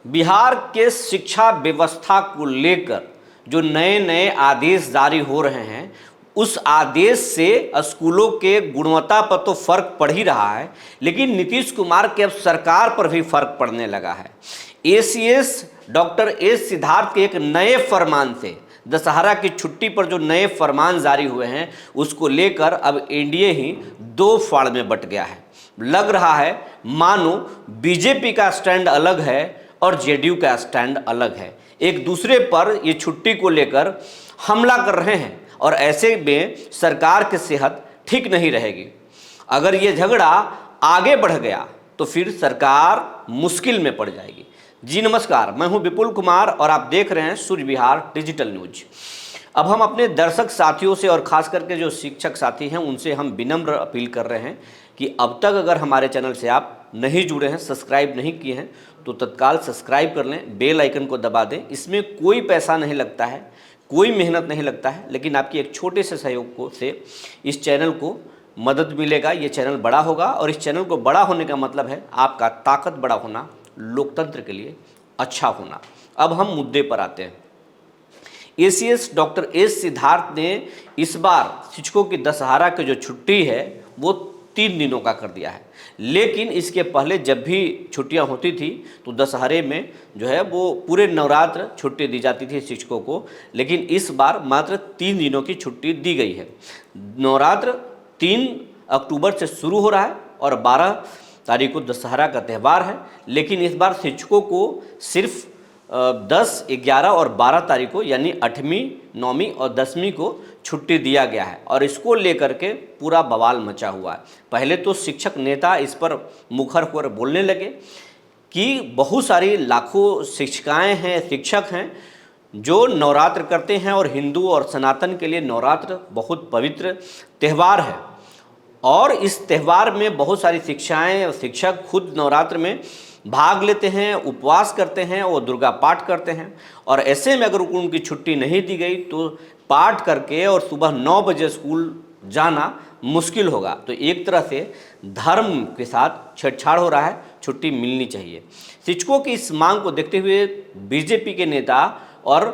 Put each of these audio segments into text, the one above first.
बिहार के शिक्षा व्यवस्था को लेकर जो नए नए आदेश जारी हो रहे हैं, उस आदेश से स्कूलों के गुणवत्ता पर तो फर्क पड़ ही रहा है, लेकिन नीतीश कुमार के अब सरकार पर भी फर्क पड़ने लगा है। एसीएस डॉक्टर एस सिद्धार्थ के एक नए फरमान से दशहरा की छुट्टी पर जो नए फरमान जारी हुए हैं, उसको लेकर अब एनडीए ही दो फाड़ में बट गया है। लग रहा है मानो बीजेपी का स्टैंड अलग है और जेडीयू का स्टैंड अलग है, एक दूसरे पर ये छुट्टी को लेकर हमला कर रहे हैं और ऐसे में सरकार की सेहत ठीक नहीं रहेगी। अगर ये झगड़ा आगे बढ़ गया तो फिर सरकार मुश्किल में पड़ जाएगी। जी नमस्कार, मैं हूं विपुल कुमार और आप देख रहे हैं सूर्य विहार डिजिटल न्यूज। अब हम अपने दर्शक साथियों से और खास करके जो शिक्षक साथी हैं उनसे हम विनम्र अपील कर रहे हैं कि अब तक अगर हमारे चैनल से आप नहीं जुड़े हैं, सब्सक्राइब नहीं किए हैं, तो तत्काल सब्सक्राइब कर लें, बेल आइकन को दबा दें। इसमें कोई पैसा नहीं लगता है, कोई मेहनत नहीं लगता है, लेकिन आपकी एक छोटे से सहयोग से इस चैनल को मदद मिलेगा। ये चैनल बड़ा होगा और इस चैनल को बड़ा होने का मतलब है आपका ताकत बड़ा होना, लोकतंत्र के लिए अच्छा होना। अब हम मुद्दे पर आते हैं। एसीएस डॉक्टर एस सिद्धार्थ ने इस बार शिक्षकों की दशहरा की जो छुट्टी है वो 3 दिनों का कर दिया है, लेकिन इसके पहले जब भी छुट्टियां होती थी तो दशहरे में जो है वो पूरे नवरात्र छुट्टी दी जाती थी शिक्षकों को, लेकिन इस बार मात्र 3 दिनों की छुट्टी दी गई है। नवरात्र 3 अक्टूबर से शुरू हो रहा है और 12 तारीख को दशहरा का त्यौहार है, लेकिन इस बार शिक्षकों को सिर्फ 10, 11 और 12 तारीख को यानी 8वीं, 9वीं और 10वीं को छुट्टी दिया गया है और इसको लेकर के पूरा बवाल मचा हुआ है। पहले तो शिक्षक नेता इस पर मुखर होकर बोलने लगे कि बहुत सारी लाखों शिक्षिकाएं हैं, शिक्षक हैं जो नवरात्र करते हैं और हिंदू और सनातन के लिए नवरात्र बहुत पवित्र त्यौहार है और इस त्यौहार में बहुत सारी शिक्षाएं और शिक्षक खुद नवरात्र में भाग लेते हैं, उपवास करते हैं और दुर्गा पाठ करते हैं और ऐसे में अगर उनकी छुट्टी नहीं दी गई तो पाठ करके और सुबह 9 बजे स्कूल जाना मुश्किल होगा। तो एक तरह से धर्म के साथ छेड़छाड़ हो रहा है, छुट्टी मिलनी चाहिए। शिक्षकों की इस मांग को देखते हुए बीजेपी के नेता और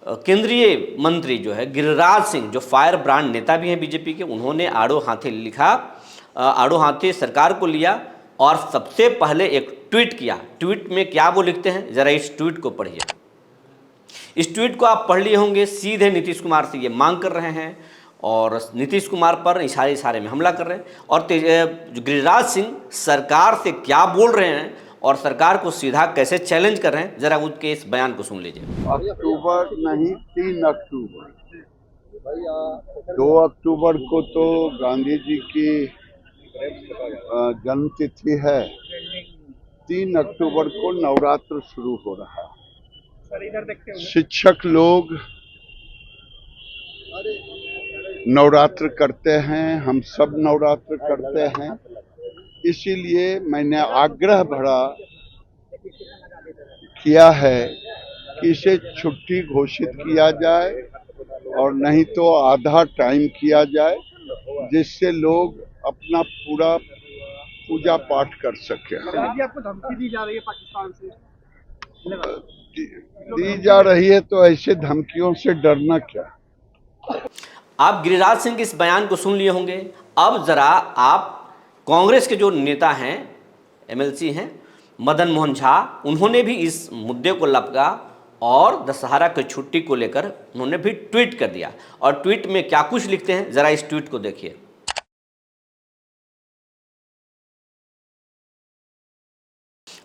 केंद्रीय मंत्री जो है गिरिराज सिंह, जो फायर ब्रांड नेता भी हैं बीजेपी के, उन्होंने आड़ो हाथे सरकार को लिया और सबसे पहले एक ट्वीट किया। ट्वीट में क्या वो लिखते हैं, जरा इस ट्वीट को पढ़िए। इस ट्वीट को आप पढ़ लिए होंगे। सीधे नीतीश कुमार से ये मांग कर रहे हैं और नीतीश कुमार पर इशारे में हमला कर रहे हैं और गिरिराज सिंह सरकार से क्या बोल रहे हैं और सरकार को सीधा कैसे चैलेंज कर रहे हैं, जरा उनके इस बयान को सुन लीजिए। अक्टूबर नहीं, 3 अक्टूबर, 2 अक्टूबर को तो गांधी जी की जन्म तिथि है। 3 अक्टूबर को नवरात्र शुरू हो रहा है। शिक्षक लोग नवरात्र करते हैं, हम सब नवरात्र करते हैं, इसीलिए मैंने आग्रह भरा किया है कि इसे छुट्टी घोषित किया जाए और नहीं तो आधा टाइम किया जाए, जिससे लोग अपना पूरा पूजा पाठ कर सके। आपको धमकी दी जा रही है पाकिस्तान से? दी जा रही है तो ऐसे धमकियों से डरना क्या। आप गिरिराज सिंह के इस बयान को सुन लिए होंगे। अब जरा आप कांग्रेस के जो नेता हैं, एमएलसी हैं मदन मोहन झा, उन्होंने भी इस मुद्दे को लपका और दशहरा की छुट्टी को लेकर उन्होंने भी ट्वीट कर दिया और ट्वीट में क्या कुछ लिखते हैं, जरा इस ट्वीट को देखिए।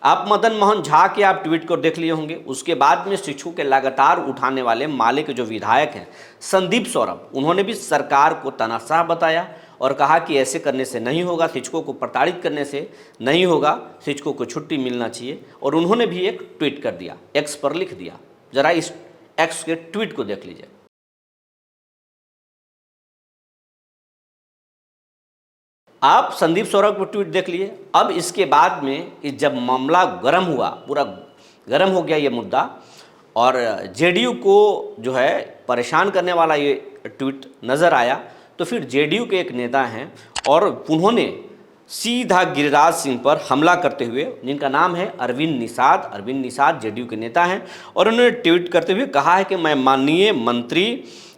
आप मदन मोहन झा के आप ट्वीट को देख लिए होंगे। उसके बाद में शिक्षकों के लगातार उठाने वाले माले के जो विधायक हैं संदीप सौरभ, उन्होंने भी सरकार को तानाशाह बताया और कहा कि ऐसे करने से नहीं होगा, शिक्षकों को प्रताड़ित करने से नहीं होगा, शिक्षकों को छुट्टी मिलना चाहिए। और उन्होंने भी एक ट्वीट कर दिया, एक्स पर लिख दिया। जरा इस एक्स के ट्वीट को देख लीजिए। आप संदीप सौरभ को ट्वीट देख लिए। अब इसके बाद में जब मामला गर्म हुआ, पूरा गर्म हो गया ये मुद्दा और जेडीयू को जो है परेशान करने वाला ये ट्वीट नज़र आया, तो फिर जेडीयू के एक नेता हैं और उन्होंने सीधा गिरिराज सिंह पर हमला करते हुए, जिनका नाम है अरविंद निषाद जेडीयू के नेता हैं, और उन्होंने ट्वीट करते हुए कहा है कि मैं माननीय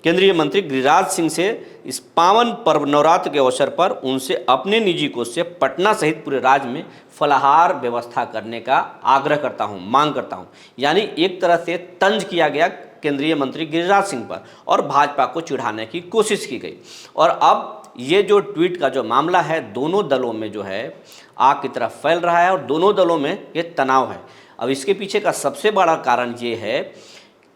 केंद्रीय मंत्री गिरिराज सिंह से इस पावन पर्व नवरात्र के अवसर पर उनसे अपने निजी कोष से पटना सहित पूरे राज्य में फलाहार व्यवस्था करने का आग्रह करता हूं, मांग करता हूं। यानी एक तरह से तंज किया गया केंद्रीय मंत्री गिरिराज सिंह पर और भाजपा को चिढ़ाने की कोशिश की गई। और अब ये जो ट्वीट का जो मामला है, दोनों दलों में जो है आग की तरफ फैल रहा है और दोनों दलों में ये तनाव है। अब इसके पीछे का सबसे बड़ा कारण ये है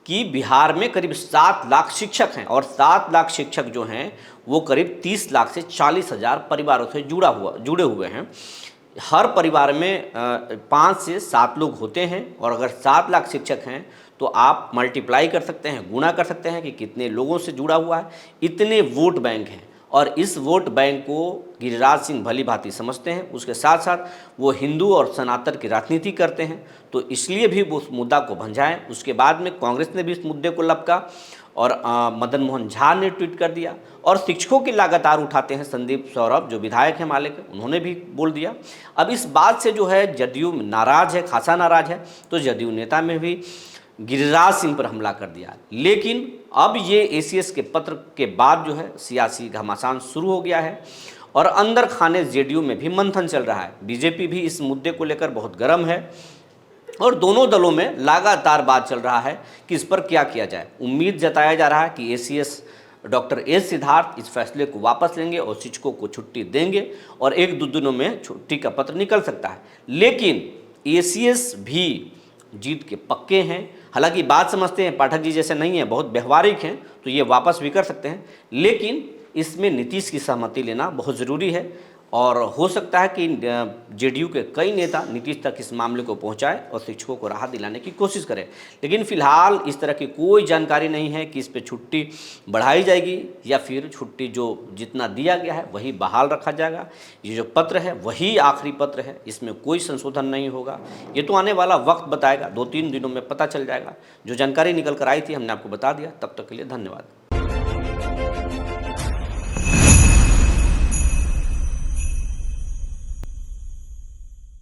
कि बिहार में करीब 7 लाख शिक्षक हैं और 7 लाख शिक्षक जो हैं वो करीब 30 लाख से 40,000 परिवारों से जुड़े हुए हैं। हर परिवार में 5 से 7 लोग होते हैं और अगर 7 लाख शिक्षक हैं तो आप मल्टीप्लाई कर सकते हैं, गुणा कर सकते हैं कि कितने लोगों से जुड़ा हुआ है। इतने वोट बैंक हैं और इस वोट बैंक को गिरिराज सिंह भली भांति समझते हैं। उसके साथ साथ वो हिंदू और सनातन की राजनीति करते हैं, तो इसलिए भी वो उस मुद्दा को भंजाएं। उसके बाद में कांग्रेस ने भी इस मुद्दे को लपका और मदन मोहन झा ने ट्वीट कर दिया और शिक्षकों की लगातार उठाते हैं। संदीप सौरभ जो विधायक हैं माले के, उन्होंने भी बोल दिया। अब इस बात से जो है जदयू नाराज है, खासा नाराज है, तो जदयू नेता में भी गिरिराज सिंह पर हमला कर दिया। लेकिन अब ये एसीएस के पत्र के बाद जो है सियासी घमासान शुरू हो गया है और अंदर खाने जेडीयू में भी मंथन चल रहा है। बीजेपी भी इस मुद्दे को लेकर बहुत गर्म है और दोनों दलों में लगातार बात चल रहा है कि इस पर क्या किया जाए। उम्मीद जताया जा रहा है कि एसीएस डॉक्टर एस सिद्धार्थ इस फैसले को वापस लेंगे और शिक्षकों को छुट्टी देंगे और 1-2 दिनों में छुट्टी का पत्र निकल सकता है। लेकिन एसीएस भी जीत के पक्के हैं। हालांकि बात समझते हैं, पाठक जी जैसे नहीं है, बहुत व्यवहारिक हैं, तो ये वापस भी कर सकते हैं। लेकिन इसमें नीतीश की सहमति लेना बहुत ज़रूरी है और हो सकता है कि जेडीयू के कई नेता नीतीश तक इस मामले को पहुंचाए और शिक्षकों को राहत दिलाने की कोशिश करें। लेकिन फिलहाल इस तरह की कोई जानकारी नहीं है कि इस पर छुट्टी बढ़ाई जाएगी या फिर छुट्टी जो जितना दिया गया है वही बहाल रखा जाएगा। ये जो पत्र है वही आखिरी पत्र है, इसमें कोई संशोधन नहीं होगा। ये तो आने वाला वक्त बताएगा, 2-3 दिनों में पता चल जाएगा। जो जानकारी निकल कर आई थी हमने आपको बता दिया। तब तक के लिए धन्यवाद।